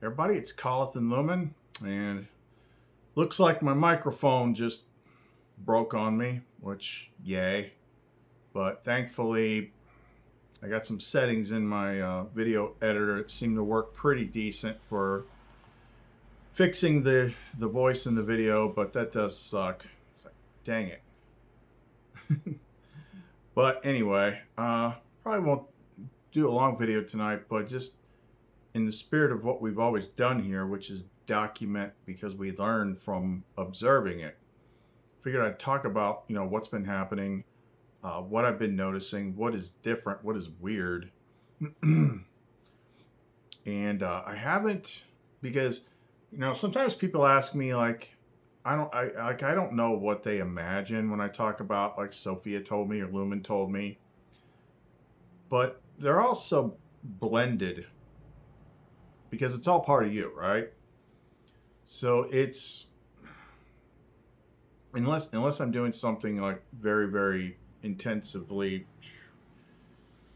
Everybody, it's Coleth and Lumen, and looks like my microphone just broke on me, which yay. But thankfully, I got some settings in my video editor that seem to work pretty decent for fixing the voice in the video, but that does suck. It's like, dang it. But anyway, probably won't do a long video tonight, but just in the spirit of what we've always done here, which is document because we learn from observing it. Figured I'd talk about, what's been happening, what I've been noticing, what is different, what is weird. And I haven't, because, sometimes people ask me like, I don't know what they imagine when I talk about like Sophia told me or Lumen told me, but they're also blended because it's all part of you, right? So it's unless I'm doing something like very, very intensively,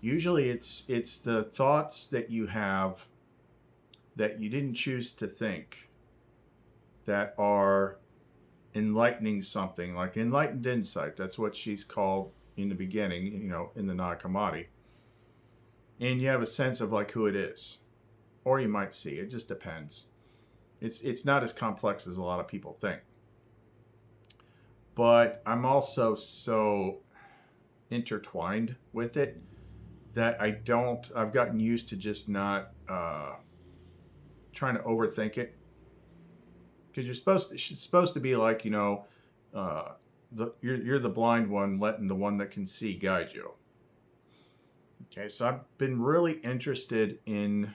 usually it's the thoughts that you have that you didn't choose to think that are enlightening something, like enlightened insight. That's what she's called in the beginning, in the Nag Hammadi. And you have a sense of like who it is. Or you might see. It just depends. It's not as complex as a lot of people think. But I'm also so intertwined with it that I've gotten used to just not trying to overthink it. Because it's supposed to be like, you're the blind one letting the one that can see guide you. Okay, so I've been really interested in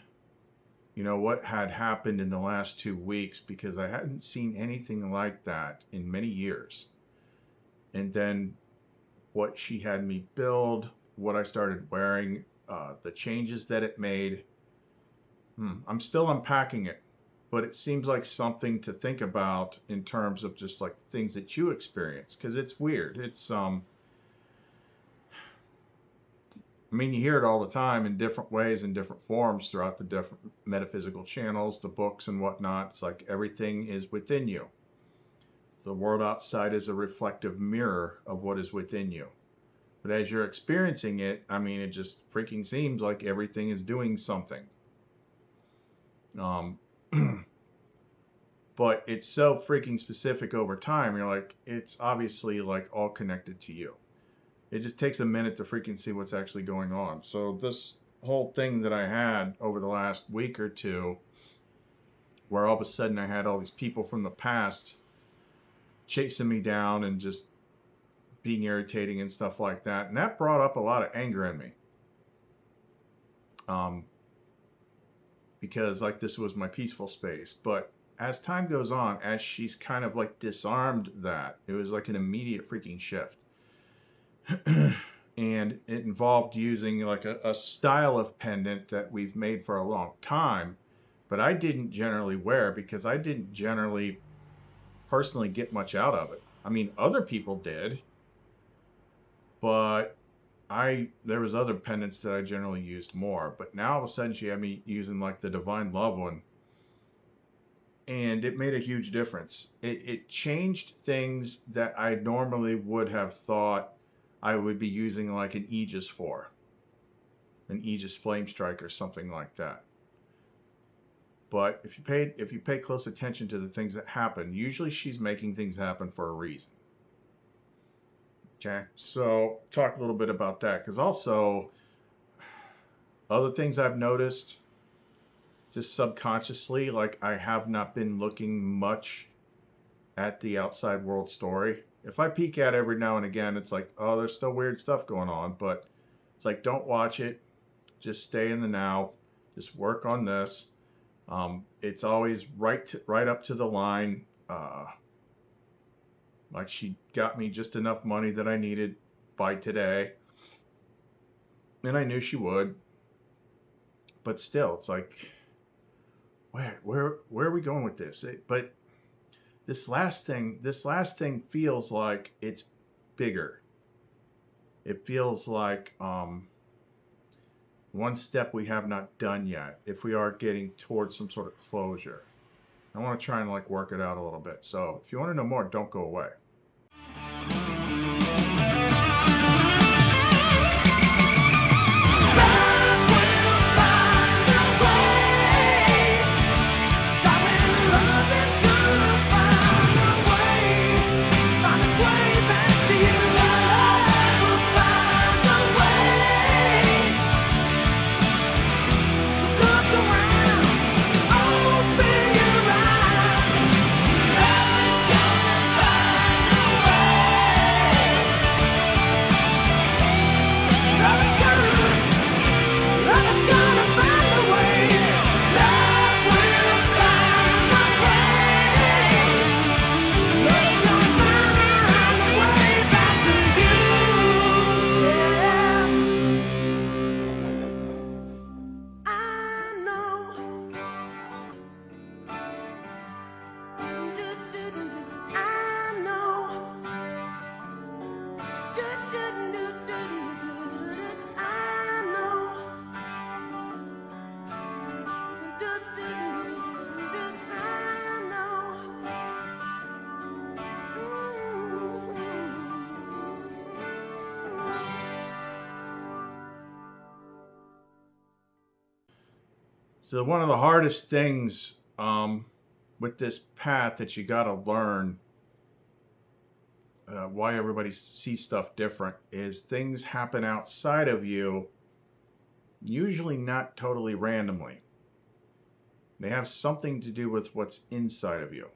what had happened in the last 2 weeks because I hadn't seen anything like that in many years. And then what she had me build, what I started wearing, the changes that it made. I'm still unpacking it, but it seems like something to think about in terms of just like things that you experience, because it's weird. It's you hear it all the time in different ways, in different forms throughout the different metaphysical channels, the books and whatnot. It's like everything is within you. The world outside is a reflective mirror of what is within you. But as you're experiencing it, it just freaking seems like everything is doing something. But it's so freaking specific over time. You're like, it's obviously like all connected to you. It just takes a minute to freaking see what's actually going on. So this whole thing that I had over the last week or two, where all of a sudden I had all these people from the past chasing me down and just being irritating and stuff like that. And that brought up a lot of anger in me. Because like this was my peaceful space. But as time goes on, as she's kind of like disarmed that, it was like an immediate freaking shift. And it involved using like a style of pendant that we've made for a long time, but I didn't generally wear because I didn't generally personally get much out of it. Other people did, but there was other pendants that I generally used more. But now all of a sudden she had me using like the Divine Love one, and it made a huge difference. It changed things that I normally would have thought I would be using like an Aegis for, an Aegis Flame Strike or something like that. But if you pay close attention to the things that happen, usually she's making things happen for a reason. Okay, so talk a little bit about that, because also other things I've noticed just subconsciously, like I have not been looking much at the outside world story. If I peek at it every now and again, it's like, oh, there's still weird stuff going on, but it's like, don't watch it. Just stay in the now. Just work on this. It's always right up to the line. Like she got me just enough money that I needed by today. And I knew she would. But still, it's like, where are we going with this? But this last thing feels like it's bigger. It feels like one step we have not done yet, if we are getting towards some sort of closure. I want to try and like work it out a little bit. So if you want to know more, don't go away. So one of the hardest things with this path that you got to learn why everybody sees stuff different is things happen outside of you, usually not totally randomly. They have something to do with what's inside of you.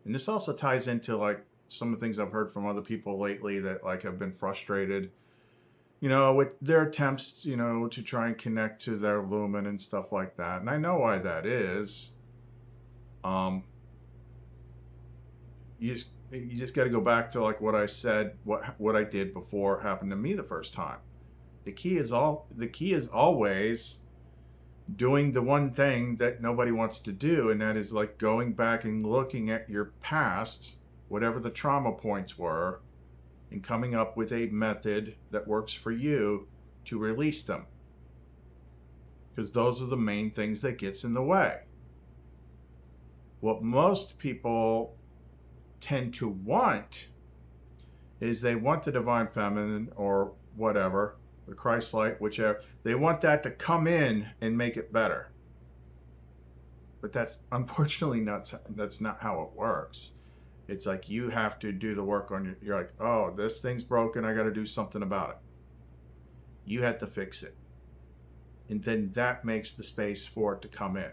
And this also ties into like some of the things I've heard from other people lately that like have been frustrated, with their attempts, to try and connect to their lumen and stuff like that. And I know why that is. You just got to go back to like what I said, what I did before happened to me the first time. The key is always doing the one thing that nobody wants to do, and that is like going back and looking at your past, whatever the trauma points were, and coming up with a method that works for you to release them. Because those are the main things that gets in the way. What most people tend to want is they want the divine feminine or whatever, the Christ light, whichever. They want that to come in and make it better. But that's unfortunately that's not how it works. It's like you have to do the work on you're like, oh, this thing's broken, I got to do something about it. You have to fix it. And then that makes the space for it to come in.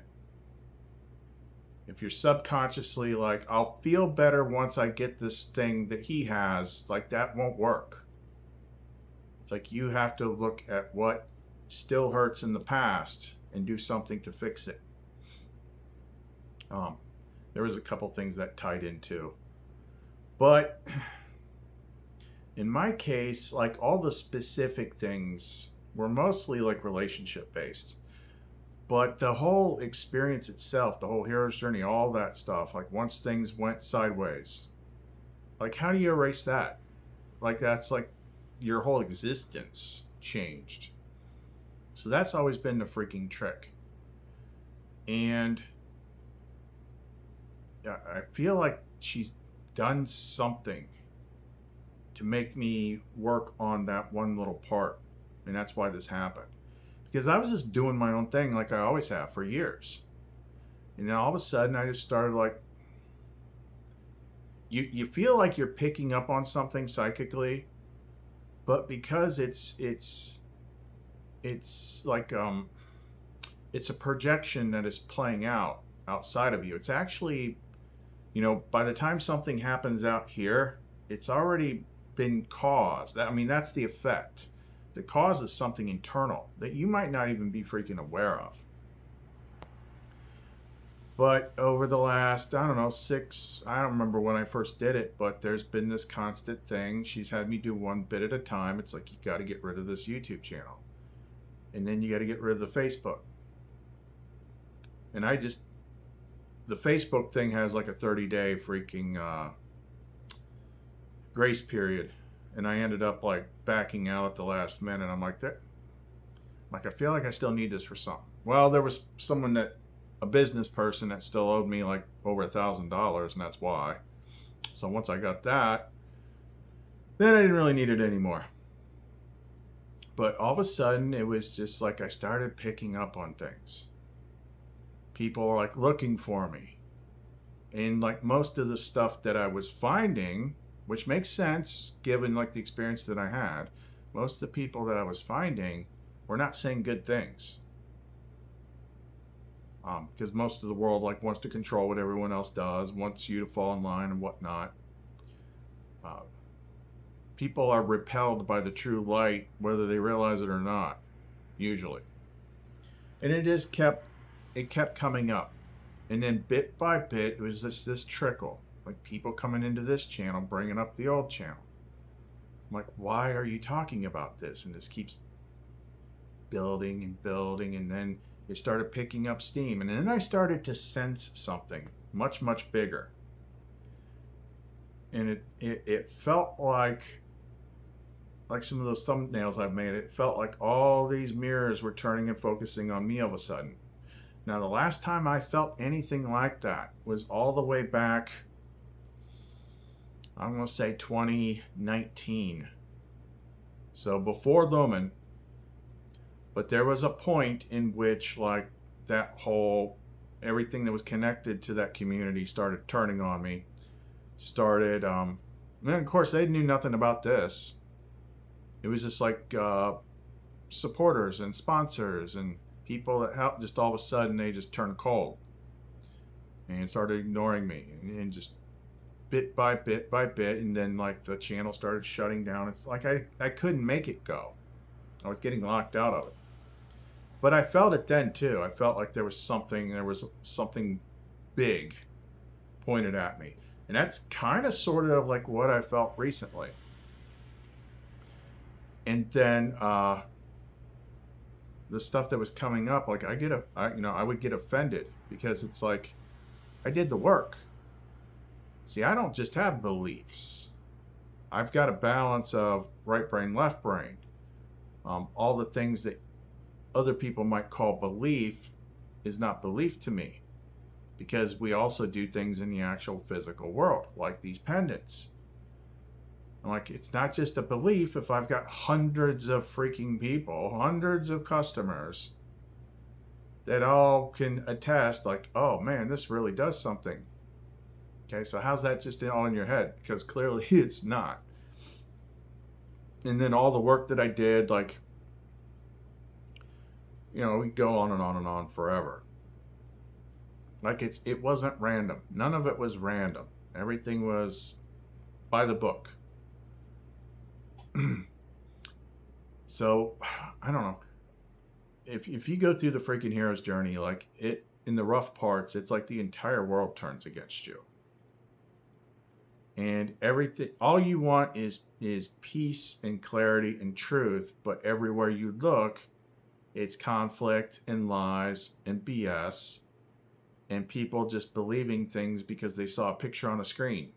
If you're subconsciously like, I'll feel better once I get this thing that he has, like that won't work. It's like you have to look at what still hurts in the past and do something to fix it. There was a couple things that tied into. But in my case, like all the specific things were mostly like relationship based. But the whole experience itself, the whole hero's journey, all that stuff, like once things went sideways, like how do you erase that? Like that's like your whole existence changed. So that's always been the freaking trick. And yeah, I feel like she's done something to make me work on that one little part. And that's why this happened. Because I was just doing my own thing like I always have for years. And then all of a sudden I just started like, you feel like you're picking up on something psychically, but because it's like it's a projection that is playing out outside of you. It's actually, by the time something happens out here, it's already been caused. I mean, that's the effect. The cause is something internal that you might not even be freaking aware of. But over the last, I don't know, I don't remember when I first did it, but there's been this constant thing. She's had me do one bit at a time. It's like, you got to get rid of this YouTube channel. And then you got to get rid of the Facebook. And the Facebook thing has like a 30-day freaking grace period. And I ended up like backing out at the last minute. I'm like, Like, I feel like I still need this for something. Well, there was a business person that still owed me like over $1,000, and that's why. So once I got that, then I didn't really need it anymore. But all of a sudden, it was just like I started picking up on things. People were like looking for me. And like most of the stuff that I was finding, which makes sense given like the experience that I had, most of the people that I was finding were not saying good things. Because most of the world like wants to control what everyone else does, wants you to fall in line and whatnot. People are repelled by the true light, whether they realize it or not, usually. And it kept coming up. And then bit by bit, it was just this trickle. Like people coming into this channel, bringing up the old channel. I'm like, why are you talking about this? And this keeps building and building. And then it started picking up steam. And then I started to sense something much, much bigger. And it felt like some of those thumbnails I've made, it felt like all these mirrors were turning and focusing on me all of a sudden. Now, the last time I felt anything like that was all the way back, I'm going to say 2019. So before Lumen, but there was a point in which like that whole, everything that was connected to that community started turning on me. And of course they knew nothing about this. It was just like supporters and sponsors and people that helped. Just all of a sudden they just turned cold and started ignoring me, and just bit by bit by bit, and then like the channel started shutting down. It's like I couldn't make it go. I was getting locked out of it. But I felt it then too. I felt like there was something big pointed at me. And that's kind of sort of like what I felt recently. And then the stuff that was coming up, like I would get offended because it's like I did the work. See, I don't just have beliefs. I've got a balance of right brain, left brain. All the things that other people might call belief is not belief to me, because we also do things in the actual physical world, like these pendants. I'm like, it's not just a belief if I've got hundreds of freaking people, hundreds of customers that all can attest, like, oh man, this really does something. Okay, so how's that just all in your head? Because clearly it's not. And then all the work that I did, like, we go on and on and on forever. Like it wasn't random. None of it was random. Everything was by the book. So, I don't know. If you go through the freaking hero's journey, like in the rough parts, it's like the entire world turns against you. And everything, all you want is peace and clarity and truth, but everywhere you look, it's conflict and lies and BS and people just believing things because they saw a picture on a screen.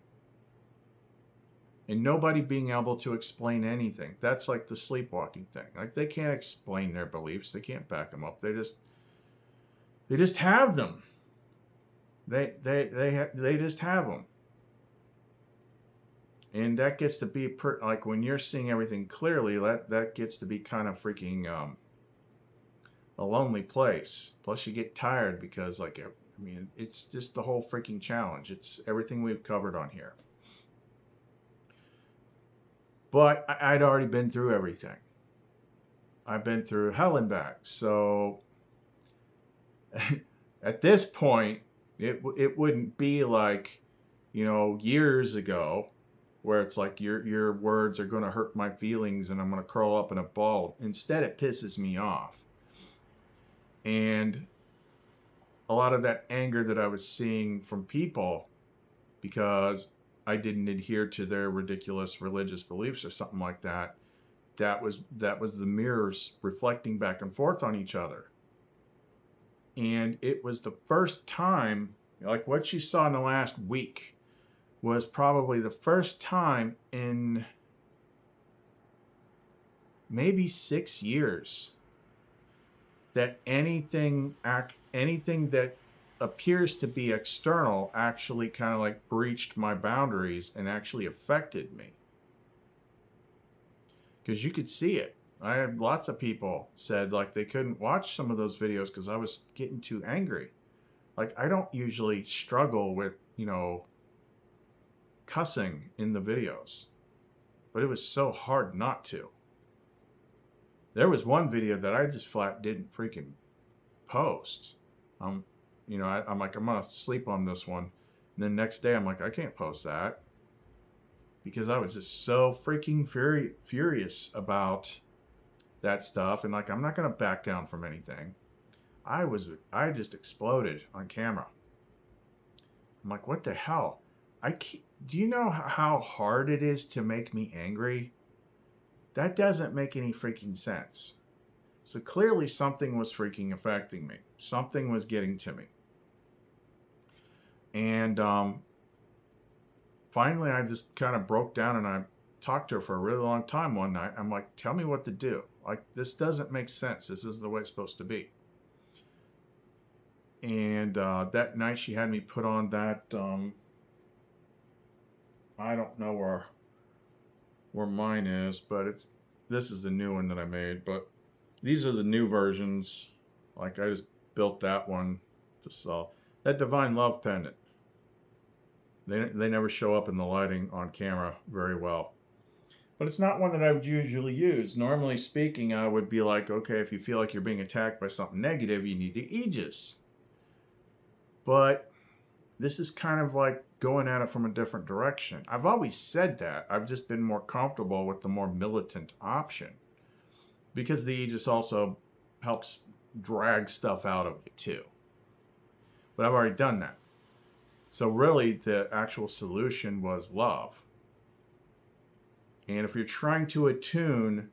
And nobody being able to explain anything. That's like the sleepwalking thing. Like they can't explain their beliefs. They can't back them up. They just have them. They just have them. And that gets to be like when you're seeing everything clearly, that gets to be kind of freaking a lonely place. Plus you get tired because like, I mean, it's just the whole freaking challenge. It's everything we've covered on here. But I'd already been through everything. I've been through hell and back. So at this point, it wouldn't be like, years ago where it's like your words are going to hurt my feelings and I'm going to curl up in a ball. Instead, it pisses me off. And a lot of that anger that I was seeing from people because I didn't adhere to their ridiculous religious beliefs or something like that, that was the mirrors reflecting back and forth on each other. And it was the first time, like what you saw in the last week was probably the first time in maybe 6 years that anything that appears to be external actually kind of like breached my boundaries and actually affected me. Because you could see it. I had lots of people said like they couldn't watch some of those videos because I was getting too angry. Like I don't usually struggle with, cussing in the videos, but it was so hard not to. There was one video that I just flat didn't freaking post. I'm like, I'm gonna sleep on this one. And then next day I'm like, I can't post that because I was just so freaking furious about that stuff, and like I'm not gonna back down from anything. I just exploded on camera. I'm like, what the hell? Do you know how hard it is to make me angry? That doesn't make any freaking sense. So clearly something was freaking affecting me. Something was getting to me. And finally I just kind of broke down and I talked to her for a really long time one night. I'm like, tell me what to do. Like, this doesn't make sense. This is the way it's supposed to be. And that night she had me put on that, I don't know where mine is, but this is the new one that I made. But these are the new versions. Like I just built that one to sell. That Divine Love pendant. They never show up in the lighting on camera very well. But it's not one that I would usually use. Normally speaking, I would be like, okay, if you feel like you're being attacked by something negative, you need the Aegis. But this is kind of like going at it from a different direction. I've always said that. I've just been more comfortable with the more militant option. Because the Aegis also helps drag stuff out of you too. But I've already done that. So really the actual solution was love. And if you're trying to attune,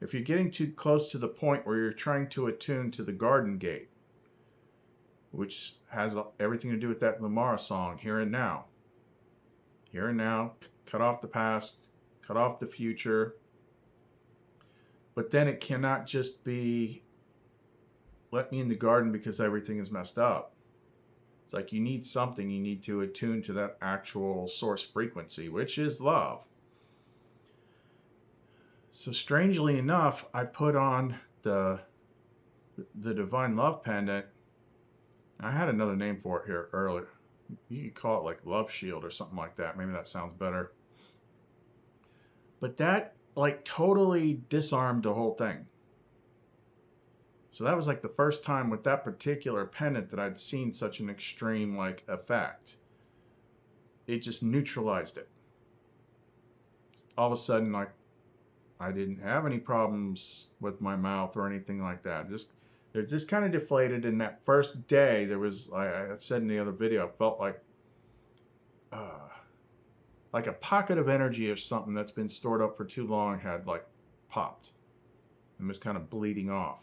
if you're getting too close to the point where you're trying to attune to the Garden Gate, which has everything to do with that Lamara song, Here and Now. Here and now, cut off the past, cut off the future. But then it cannot just be, let me in the garden because everything is messed up. It's like you need something, you need to attune to that actual source frequency, which is love. So strangely enough, I put on the Divine Love pendant. I had another name for it here earlier. You could call it like Love Shield or something like that. Maybe that sounds better. But that like totally disarmed the whole thing. So that was like the first time with that particular pendant that I'd seen such an extreme like effect. It just neutralized it. All of a sudden, like I didn't have any problems with my mouth or anything like that. It just kind of deflated. In that first day, there was, I said in the other video, I felt like a pocket of energy or something that's been stored up for too long had like popped and was kind of bleeding off.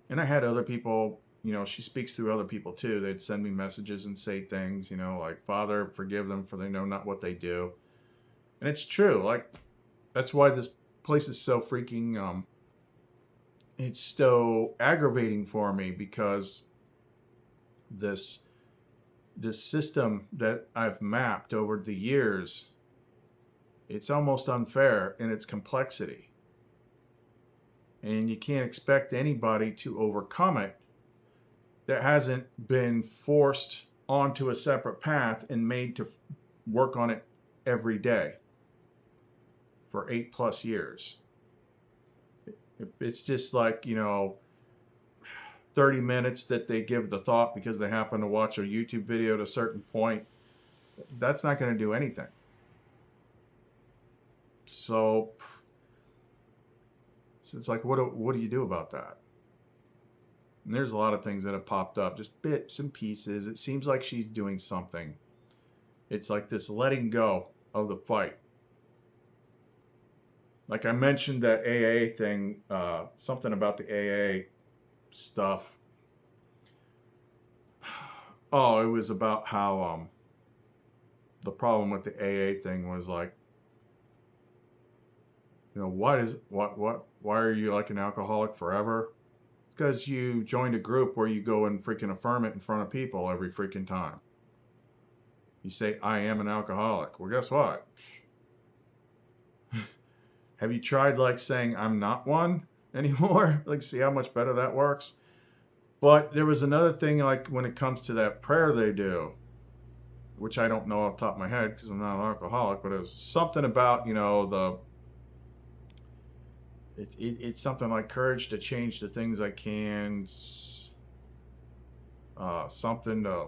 And I had other people, she speaks through other people too. They'd send me messages and say things, like, Father, forgive them for they know not what they do. And it's true. Like, that's why this place is so freaking, it's so aggravating for me, because this system that I've mapped over the years, it's almost unfair in its complexity. And you can't expect anybody to overcome it that hasn't been forced onto a separate path and made to work on it every day for 8+ years. It's just like, 30 minutes that they give the thought because they happen to watch a YouTube video at a certain point. That's not going to do anything. So it's like, what do you do about that? And there's a lot of things that have popped up, just bits and pieces. It seems like she's doing something. It's like this letting go of the fight. Like I mentioned that AA thing, something about the AA stuff. Oh, it was about how the problem with the AA thing was like, why are you like an alcoholic forever? Because you joined a group where you go and freaking affirm it in front of people every freaking time. You say, I am an alcoholic. Well, guess what? Have you tried like saying I'm not one anymore? Like, see how much better that works? But there was another thing, like when it comes to that prayer they do, which I don't know off the top of my head because I'm not an alcoholic, but it was something about, you know, it's something like courage to change the things I can, something to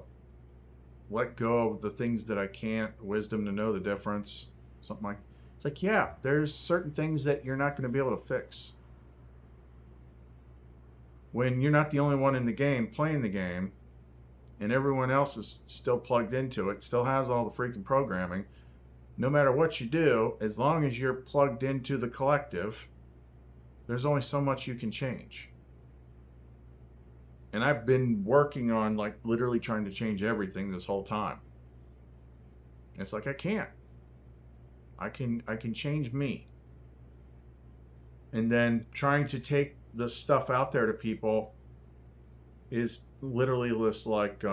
let go of the things that I can't, wisdom to know the difference, something like. It's like, yeah, there's certain things that you're not going to be able to fix. When you're not the only one in the game playing the game, and everyone else is still plugged into it, still has all the freaking programming, no matter what you do, as long as you're plugged into the collective, there's only so much you can change. And I've been working on like literally trying to change everything this whole time. It's like I can't. I can change me. And then trying to take the stuff out there to people is literally just like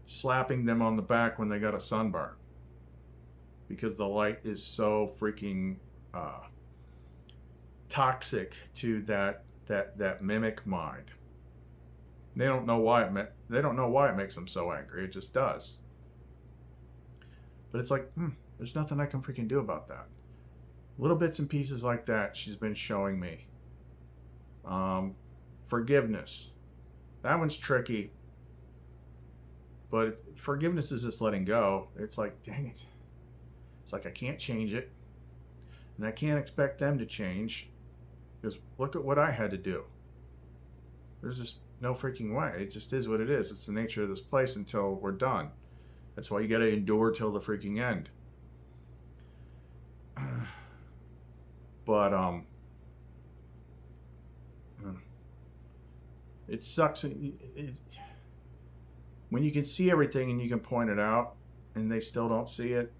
slapping them on the back when they got a sunburn, because the light is so freaking toxic to that mimic mind. They don't know why it makes them so angry. It just does. But it's like, there's nothing I can freaking do about that. Little bits and pieces like that she's been showing me. Forgiveness. That one's tricky. But forgiveness is just letting go. It's like, dang it. It's like I can't change it. And I can't expect them to change. Because look at what I had to do. There's just no freaking way. It just is what it is. It's the nature of this place until we're done. That's why you got to endure till the freaking end. But it sucks when you can see everything and you can point it out and they still don't see it,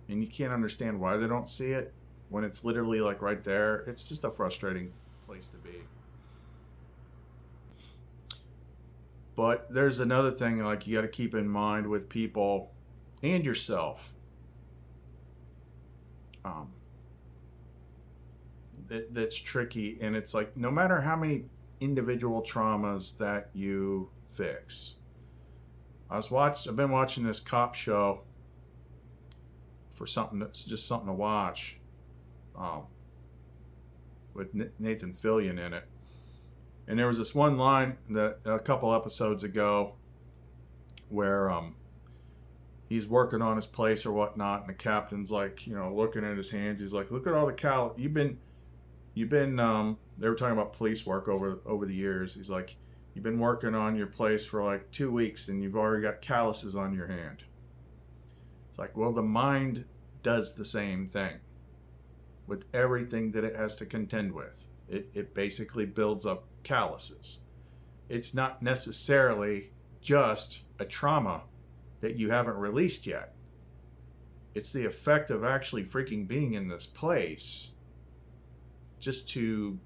and you can't understand why they don't see it when it's literally like right there. It's just a frustrating place to be. But there's another thing like you got to keep in mind with people and yourself. That's tricky, and it's like no matter how many individual traumas that you fix. I've been watching this cop show for something that's just something to watch, with Nathan Fillion in it. And there was this one line that a couple episodes ago where he's working on his place or whatnot, and the captain's like, looking at his hands. He's like, "Look at all the you've been." They were talking about police work over the years. He's like, "You've been working on your place for like 2 weeks and you've already got calluses on your hand." It's like, well, the mind does the same thing with everything that it has to contend with. It basically builds up calluses. It's not necessarily just a trauma that you haven't released yet. It's the effect of actually freaking being in this place. Just to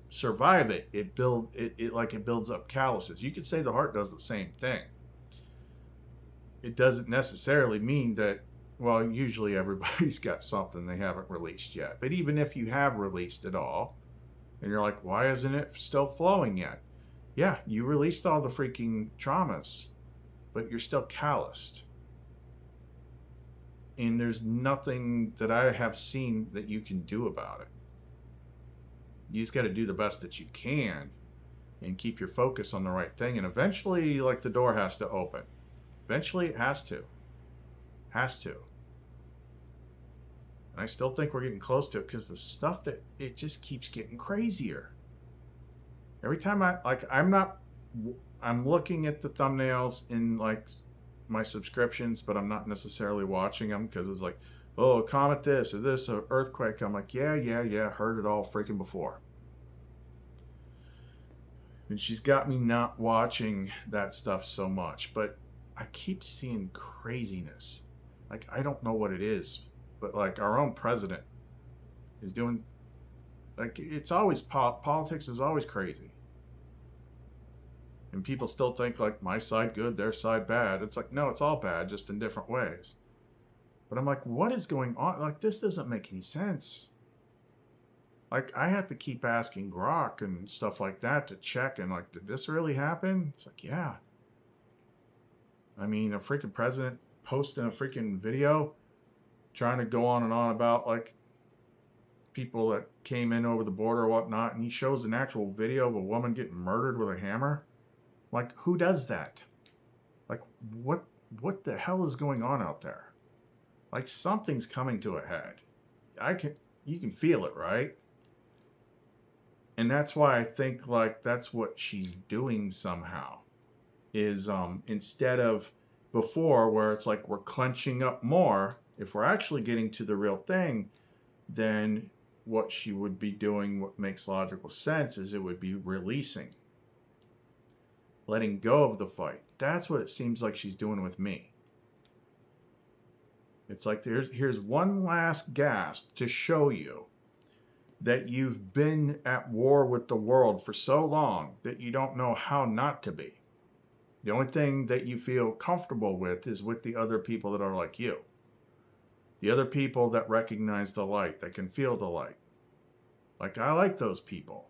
survive it, it builds up calluses. You could say the heart does the same thing. It doesn't necessarily mean that, well, usually everybody's got something they haven't released yet. But even if you have released it all, and you're like, why isn't it still flowing yet? Yeah, you released all the freaking traumas, but you're still calloused. And there's nothing that I have seen that you can do about it. You just got to do the best that you can and keep your focus on the right thing. And eventually, like, the door has to open. Eventually, it has to. Has to. And I still think we're getting close to it because the stuff that it just keeps getting crazier. Every time I'm looking at the thumbnails in like my subscriptions, but I'm not necessarily watching them because it's like, oh, comet this or this or earthquake. I'm like, yeah, heard it all freaking before. And she's got me not watching that stuff so much, but I keep seeing craziness. Like, I don't know what it is, but like our own president is doing Like, it's always politics is always crazy. And people still think like my side good, their side bad. It's like, no, it's all bad, just in different ways. But I'm like, what is going on? Like, this doesn't make any sense. Like, I have to keep asking Grok and stuff like that to check and like, did this really happen? It's like, yeah. I mean, a freaking president posting a freaking video trying to go on and on about like people that came in over the border or whatnot, and he shows an actual video of a woman getting murdered with a hammer. Like, who does that? Like, what the hell is going on out there? Like, something's coming to a head. You can feel it, right? And that's why I think like that's what she's doing somehow. Is instead of before where it's like we're clenching up more, if we're actually getting to the real thing, then what she would be doing, what makes logical sense, is it would be releasing, letting go of the fight. That's what it seems like she's doing with me. It's like here's one last gasp to show you that you've been at war with the world for so long that you don't know how not to be. The only thing that you feel comfortable with is with the other people that are like you. The other people that recognize the light, that can feel the light. Like, I like those people.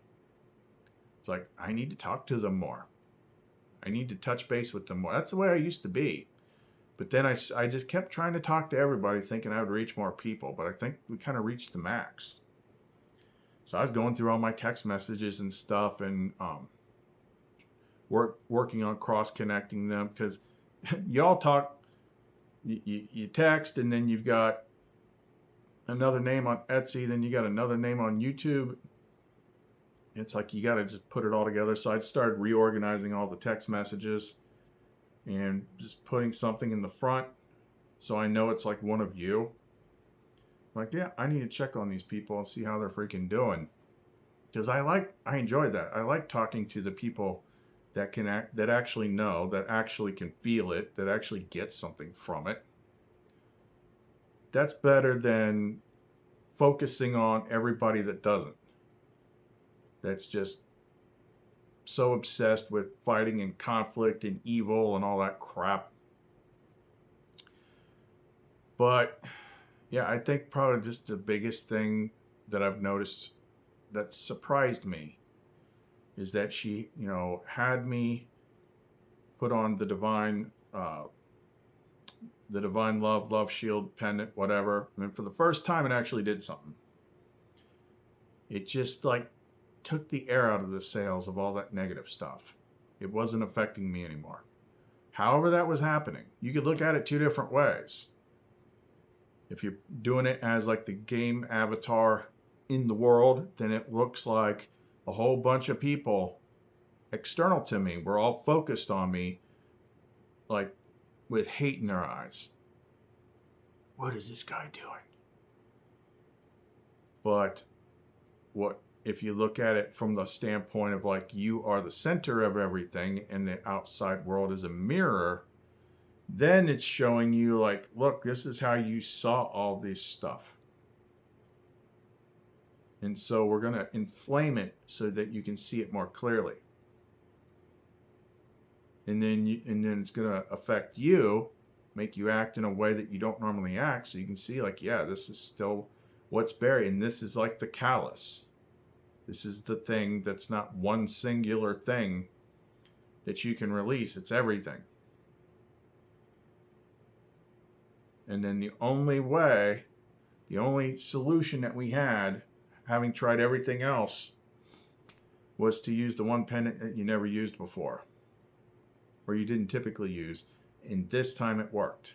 It's like, I need to talk to them more. I need to touch base with them more. That's the way I used to be. But then I just kept trying to talk to everybody thinking I would reach more people. But I think we kind of reached the max. So I was going through all my text messages and stuff and working on cross-connecting them, because y'all talk, you text, and then you've got another name on Etsy, then you got another name on YouTube. It's like you got to just put it all together. So I started reorganizing all the text messages and just putting something in the front so I know it's like one of you. Like, yeah, I need to check on these people and see how they're freaking doing. Because I enjoy that. I like talking to the people that that actually know, that actually can feel it, that actually get something from it. That's better than focusing on everybody that doesn't. That's just so obsessed with fighting and conflict and evil and all that crap. But yeah, I think probably just the biggest thing that I've noticed that surprised me is that she, had me put on the divine love shield pendant, whatever. And for the first time, it actually did something. It just like took the air out of the sails of all that negative stuff. It wasn't affecting me anymore. However that was happening, you could look at it two different ways. If you're doing it as like the game avatar in the world, then it looks like a whole bunch of people external to me were all focused on me, like with hate in their eyes. What is this guy doing? But what if you look at it from the standpoint of like you are the center of everything and the outside world is a mirror, then it's showing you like, look, this is how you saw all this stuff. And so we're going to inflame it so that you can see it more clearly. And then it's going to affect you, make you act in a way that you don't normally act, so you can see like, yeah, this is still what's buried, and this is like the callus. This is the thing that's not one singular thing that you can release. It's everything. And then the only solution that we had, having tried everything else, was to use the one pendant that you never used before, or you didn't typically use, and this time it worked.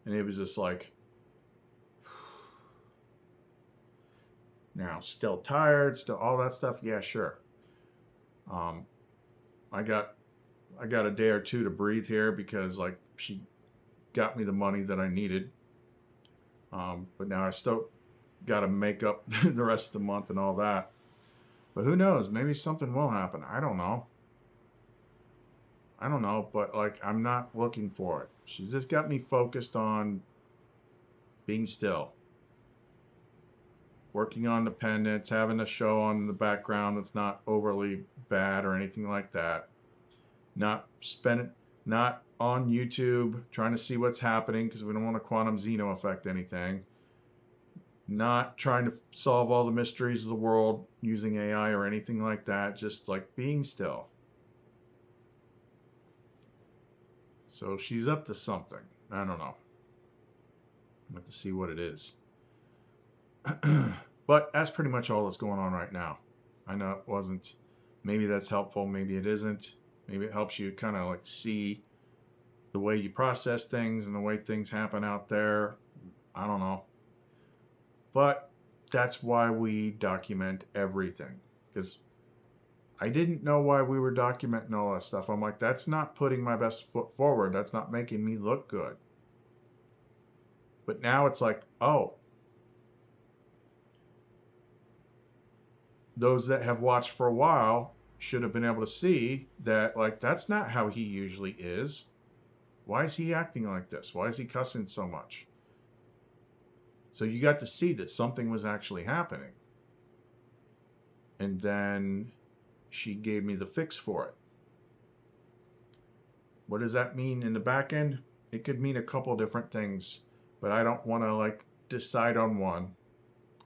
And it was just like, now still tired, still all that stuff, yeah, sure. I got a day or two to breathe here because like she got me the money that I needed, but now I still got to make up the rest of the month and all that. But who knows, maybe something will happen. I don't know, but like I'm not looking for it. She's just got me focused on being still. working on the pendants, having a show on in the background that's not overly bad or anything like that. Not on YouTube trying to see what's happening because we don't want to quantum Xeno affect anything. Not trying to solve all the mysteries of the world using AI or anything like that. Just like being still. So she's up to something. I don't know. I'll have to see what it is. But that's pretty much all that's going on right now. I know it wasn't. Maybe that's helpful. Maybe it isn't. Maybe it helps you kind of like see the way you process things and the way things happen out there. I don't know. But that's why we document everything. Because I didn't know why we were documenting all that stuff. I'm like, that's not putting my best foot forward. That's not making me look good. But now it's like, oh, those that have watched for a while should have been able to see that, like, that's not how he usually is. Why is he acting like this? Why is he cussing so much? So you got to see that something was actually happening. And then she gave me the fix for it. What does that mean in the back end? It could mean a couple different things, but I don't want to like decide on one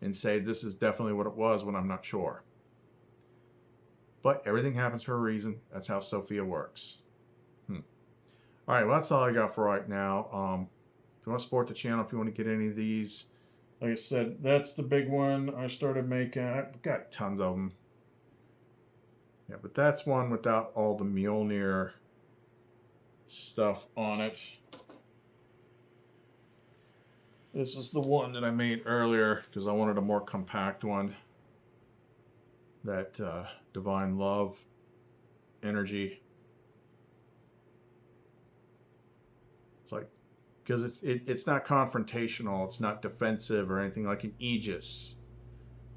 and say this is definitely what it was when I'm not sure. But everything happens for a reason. That's how Sophia works. All right, well, that's all I got for right now. If you want to support the channel, if you want to get any of these, like I said, that's the big one I started making. I've got tons of them. Yeah, but that's one without all the Mjolnir stuff on it. This is the one that I made earlier because I wanted a more compact one. That divine love energy. It's like, because it's not confrontational, it's not defensive or anything like an Aegis.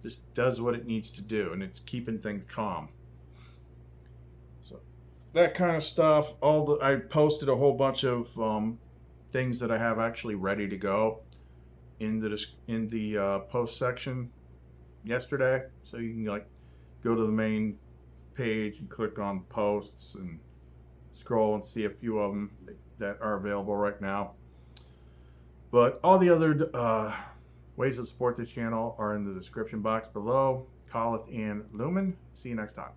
Just does what it needs to do, and it's keeping things calm. So that kind of stuff. I posted a whole bunch of things that I have actually ready to go in the post section yesterday, so you can like go to the main page and click on posts and scroll and see a few of them that are available right now. But all the other ways to support this channel are in the description box below. Calleth and Lumen. See you next time.